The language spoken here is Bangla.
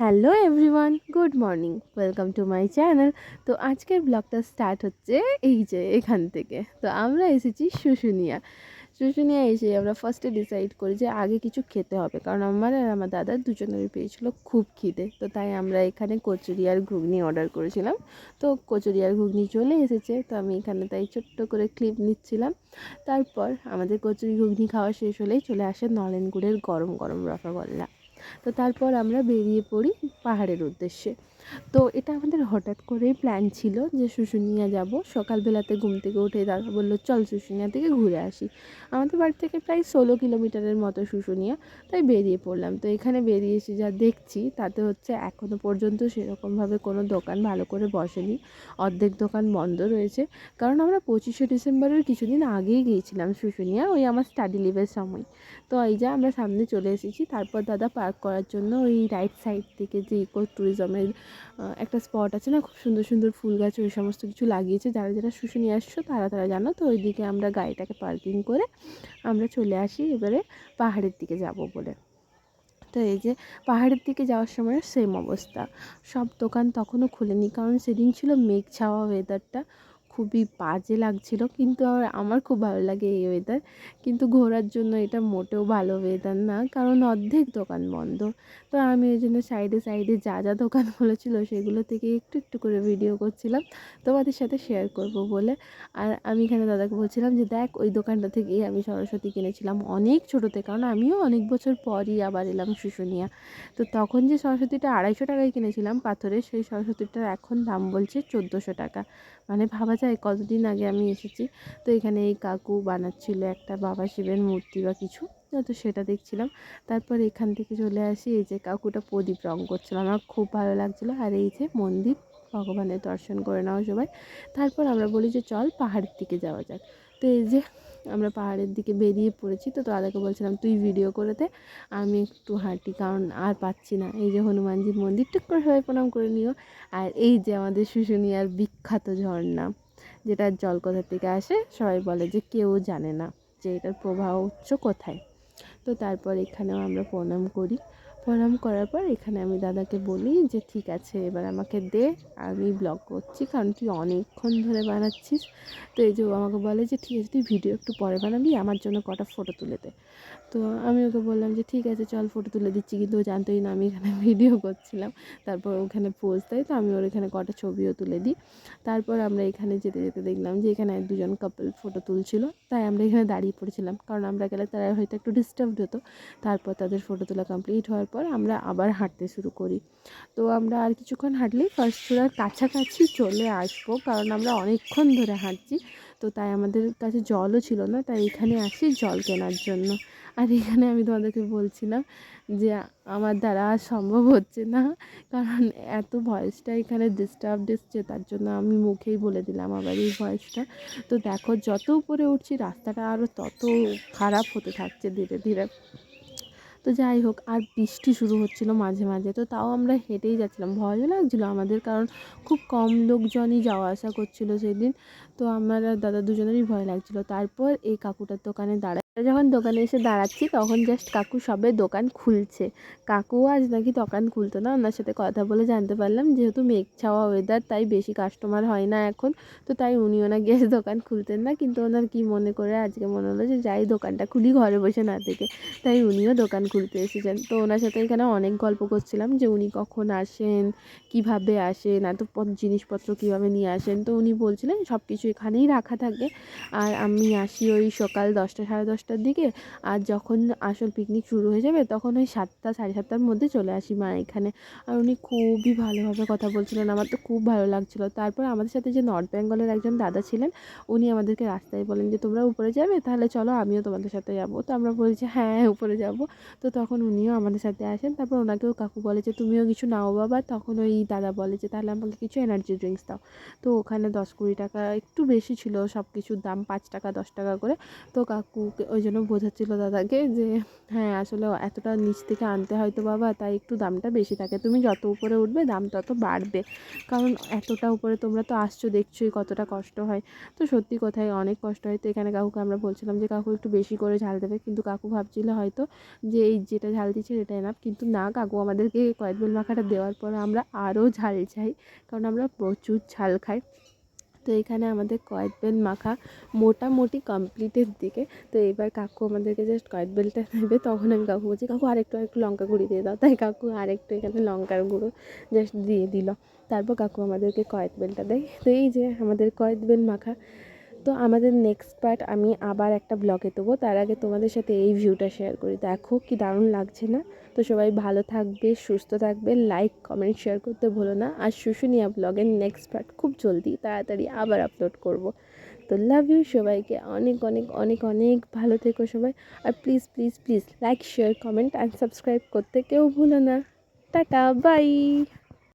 Hello everyone, good morning, welcome to my channel. তো আজকের ব্লগটা স্টার্ট হচ্ছে এই যে এখান থেকে। তো আমরা এসেছি শুশুনিয়া। শুশুনিয়া এসে আমরা ফার্স্টে ডিসাইড করি যে আগে কিছু খেতে হবে, কারণ আমার আর আমার দাদার দুজনেরই পেয়েছিল খুব খিদে। তো তাই আমরা এখানে কচুরি আর ঘুগনি অর্ডার করেছিলাম। তো কচুরি আর ঘুগনি চলে এসেছে, তো আমি এখানে তাই ছোট্ট করে ক্লিপ নিচ্ছিলাম। তারপর আমাদের কচুরি ঘুগনি খাওয়া শেষ হলেই চলে আসে নলেন গুড়ের গরম গরম রসগোল্লা। তো তারপর আমরা বেরিয়ে পড়ি পাহাড়ের উদ্দেশ্যে। তো এটা আমাদের হঠাৎ করেই প্ল্যান ছিল যে শুশুনিয়া যাব। সকালবেলাতে ঘুম থেকে উঠে দাদা বললো চল শুশুনিয়া থেকে ঘুরে আসি। আমাদের বাড়ি থেকে প্রায় 16 কিলোমিটারের মতো শুশুনিয়া। তাই বেরিয়ে পড়লাম। তো এখানে বেরিয়ে এসে যা দেখছি তাতে হচ্ছে এখনও পর্যন্ত সেরকমভাবে কোনো দোকান ভালো করে বসেনি। অর্ধেক দোকান বন্ধ রয়েছে, কারণ আমরা 25শে ডিসেম্বরের কিছুদিন আগেই গিয়েছিলাম শুশুনিয়া, ওই আমার স্টাডি লিভের সময়। তো এই যে আমরা সামনে চলে এসেছি। তারপর দাদা পার্ক করার জন্য ওই রাইট সাইড থেকে যে ইকো ট্যুরিজমের একটা স্পট আছে না, খুব সুন্দর সুন্দর ফুল গাছ ওই সমস্ত কিছু লাগিয়েছে। যারা যারা শুশুনিয়া আসছো তারা জানো। তো ওইদিকে আমরা গাড়িটাকে পার্কিং করে আমরা চলে আসি এবারে পাহাড়ের দিকে যাব বলে। তো এই যে পাহাড়ের দিকে যাওয়ার সময় সেম অবস্থা, সব দোকান তখনও খুলেনি, কারণ সেদিন ছিল মেঘ ছাওয়া ওয়েদারটা, খুবই বাজে লাগছিল। কিন্তু আমার খুব ভালো লাগে এই ওয়েদার, কিন্তু ঘোরার জন্য এটা মোটেও ভালো ওয়েদার না, কারণ অর্ধেক দোকান বন্ধ। তো আমি ওই জন্য সাইডে সাইডে যা যা দোকানগুলো ছিল সেগুলো থেকে একটু একটু করে ভিডিও করছিলাম তোমাদের সাথে শেয়ার করব বলে। আর আমি এখানে দাদাকে বলছিলাম যে দেখ ওই দোকানটা থেকেই আমি সরস্বতী কিনেছিলাম অনেক ছোটোতে, কারণ আমিও অনেক বছর পরই আবার এলাম শুশুনিয়া। তো তখন যে সরস্বতীটা 250 টাকায় কিনেছিলাম পাথরের, সেই সরস্বতীটার এখন দাম বলছে 1400 টাকা। মানে ভাবা যায় কতদিন আগে আমি এসেছি। তো এখানে এই কাকু বানাচ্ছিল একটা বাবা শিবের মূর্তি বা কিছু, তো সেটা দেখছিলাম। তারপর এখান থেকে চলে আসি, এই যে কাকুটা প্রদীপ রং করছিল, আমার খুব ভালো লাগছিলো। আর এই যে মন্দির, ভগবানের দর্শন করে নাও সবাই। তারপর আমরা বলি যে চল পাহাড়ের দিকে যাওয়া যাক। তো এই যে আমরা পাহাড়ের দিকে বেরিয়ে পড়েছি। তো দাদাকে বলছিলাম তুই ভিডিও করে দে, আমি একটু হাঁটি, কারণ আর পাচ্ছি না। এই যে হনুমানজির মন্দির, টুক করে সবাই প্রণাম করে নিও। আর এই যে আমাদের শুশুনিয়ার বিখ্যাত ঝর্ণা, যেটার জল কোথা থেকে আসে সবাই বলে যে কেউ জানে না যে এটার প্রবাহ উৎস কোথায়। তো তারপর এখানেও আমরা প্রণাম করি। প্রণাম করার পর এখানে আমি দাদাকে বলি যে ঠিক আছে এবার আমাকে দে, আমি ব্লগ করছি, কারণ তুই অনেকক্ষণ ধরে বানাচ্ছিস। তো এই যে ও আমাকে বলে যে ঠিক আছে তুই ভিডিও একটু পরে বানাবি, আমার জন্য কটা ফটো তুলে দে। তো আমি ওকে বললাম যে ঠিক আছে চল ফটো তুলে দিচ্ছি, কিন্তু ও জানতোই না আমি এখানে ভিডিও করছিলাম। তারপর ওখানে পোজ দেয়, তো আমি ওর এখানে কটা ছবিও তুলে দিই। তারপর আমরা এখানে যেতে যেতে দেখলাম যে এখানে দুজন কাপল ফটো তুলছিল, তাই আমরা এখানে দাঁড়িয়ে পড়েছিলাম, কারণ আমরা গেলে তারা হয়তো একটু ডিস্টার্বড হতো। তারপর তাদের ফটো তোলা কমপ্লিট হওয়ার পর আমরা আবার হাঁটতে শুরু করি। তো আমরা আর কিছুক্ষণ হাঁটলেই ফার্স্ট চূড়ার কাছাকাছি চলে আসবো, কারণ আমরা অনেকক্ষণ ধরে হাঁটছি। তো তাই আমাদের কাছে জলও ছিল না, তাই এখানে আসি জল কেনার জন্য। আর এখানে আমি তোমাদেরকে বলছিলাম যে আমার দ্বারা আর সম্ভব হচ্ছে না, কারণ এত ভয়েসটা এখানে ডিস্টার্ব দিচ্ছে, তার জন্য আমি মুখেই বলে দিলাম আবার এই ভয়েসটা। তো দেখো যত উপরে উঠছি রাস্তাটা আরও তত খারাপ হতে থাকছে ধীরে ধীরে। তো যাই হোক, আর বৃষ্টি শুরু হচ্ছিলো মাঝে মাঝে, তো তাও আমরা হেঁটেই যাচ্ছিলাম। ভয়ও লাগছিলো আমাদের, কারণ খুব কম লোকজনই যাওয়া আসা করছিলো সেদিন। তো আমার আর দাদা দুজনেরই ভয় লাগছিলো। তারপর এই কাকুটার দোকানে যখন দোকানে এসে দাঁড়াচ্ছি তখন জাস্ট কাকু সবে দোকান খুলছে। কাকু আজ নাকি দোকান খুলতো না, ওনার সাথে কথা বলে জানতে পারলাম যেহেতু মেঘ ছাওয়া ওয়েদার তাই বেশি কাস্টমার হয় না এখন। তো তাই উনিও না গিয়ে দোকান খুলতেন না, কিন্তু ওনার কি মনে করে আজকে মনে হলো যে যাই দোকানটা খুলি ঘরে বসে না থেকে, তাই উনিও দোকান খুলতে এসেছেন। তো ওনার সাথে এখানে অনেক গল্প করছিলাম যে উনি কখন আসেন, কিভাবে আসেন, এত জিনিসপত্র কীভাবে নিয়ে আসেন। তো উনি বলছিলেন সব কিছু এখানেই রাখা থাকে, আর আমি আসি ওই সকাল 10টা সাড়ে 10টার দিকে, আর যখন আসল পিকনিক শুরু হয়ে যাবে তখন ওই 7টা সাড়ে 7টার মধ্যে চলে আসি মা এখানে। আর উনি খুবই ভালোভাবে কথা বলছিলেন, আমার তো খুব ভালো লাগছিলো। তারপর আমাদের সাথে যে নর্থ বেঙ্গলের একজন দাদা ছিলেন, উনি আমাদেরকে রাস্তায় বলেন যে তোমরা উপরে যাবে, তাহলে চলো আমিও তোমাদের সাথে যাবো। তো আমরা বলছি হ্যাঁ উপরে যাব। তো তখন উনিও আমাদের সাথে আসেন। তারপর ওনাকেও কাকু বলে যে তুমিও কিছু নাও বাবা, তখন ওই দাদা বলে যে তাহলে আমাকে কিছু এনার্জি ড্রিঙ্কস দাও। তো ওখানে 10-20 টাকা একটু বেশি ছিল সব কিছুর দাম, 5 টাকা 10 টাকা করে। তো কাকুকে ওই ওই জন্য বোঝাচ্ছিলো দাদাকে যে হ্যাঁ আসলে এতটা নিচ থেকে আনতে হয়তো বাবা, তাই একটু দামটা বেশি থাকে, তুমি যত উপরে উঠবে দাম তত বাড়বে, কারণ এতটা উপরে তোমরা তো আসছো দেখছোই কতটা কষ্ট হয়। তো সত্যি কথাই অনেক কষ্ট হয়। তো এখানে কাকুকে আমরা বলছিলাম যে কাকু একটু বেশি করে ঝাল দেবে, কিন্তু কাকু ভাবছিল হয়তো যে এই যেটা ঝাল দিচ্ছে সেটা এনাফ, কিন্তু না, কাকু আমাদেরকে কয়েকবেল মাখাটা দেওয়ার পর আমরা আরও ঝাল চাই, কারণ আমরা প্রচুর ঝাল খাই। তো এখানে আমাদের কয়েকবেল মাখা মোটামুটি কমপ্লিটের দিকে। তো এবার কাকু আমাদেরকে জাস্ট কয়েকবেলটা নেবে, তখন আমি কাকু বলছি কাকু আরেকটু লঙ্কা গুঁড়ি দিয়ে দাও, তাই কাকু আরেকটু এখানে লঙ্কার গুঁড়ো জাস্ট দিয়ে দিল। তারপর কাকু আমাদেরকে কয়েকবেলটা দেয়। তো এই যে আমাদের কয়েকবেল মাখা। তো আমাদের নেক্সট পার্ট আমি আবার একটা ব্লগে দেবো, তার আগে তোমাদের সাথে এই ভিউটা শেয়ার করি, দেখো কি দারুণ লাগছে না? তো সবাই ভালো থাকবে, সুস্থ থাকবে, লাইক কমেন্ট শেয়ার করতে ভুলো না। আর শুশুনিয়া ব্লগের নেক্সট পার্ট খুব জলদি তাড়াতাড়ি আবার আপলোড করব। তো লাভ ইউ সবাইকে, অনেক অনেক অনেক অনেক ভালো থেকো সবাই। আর please please please like share comment and subscribe করতে কেউ ভুলো না। Tata by.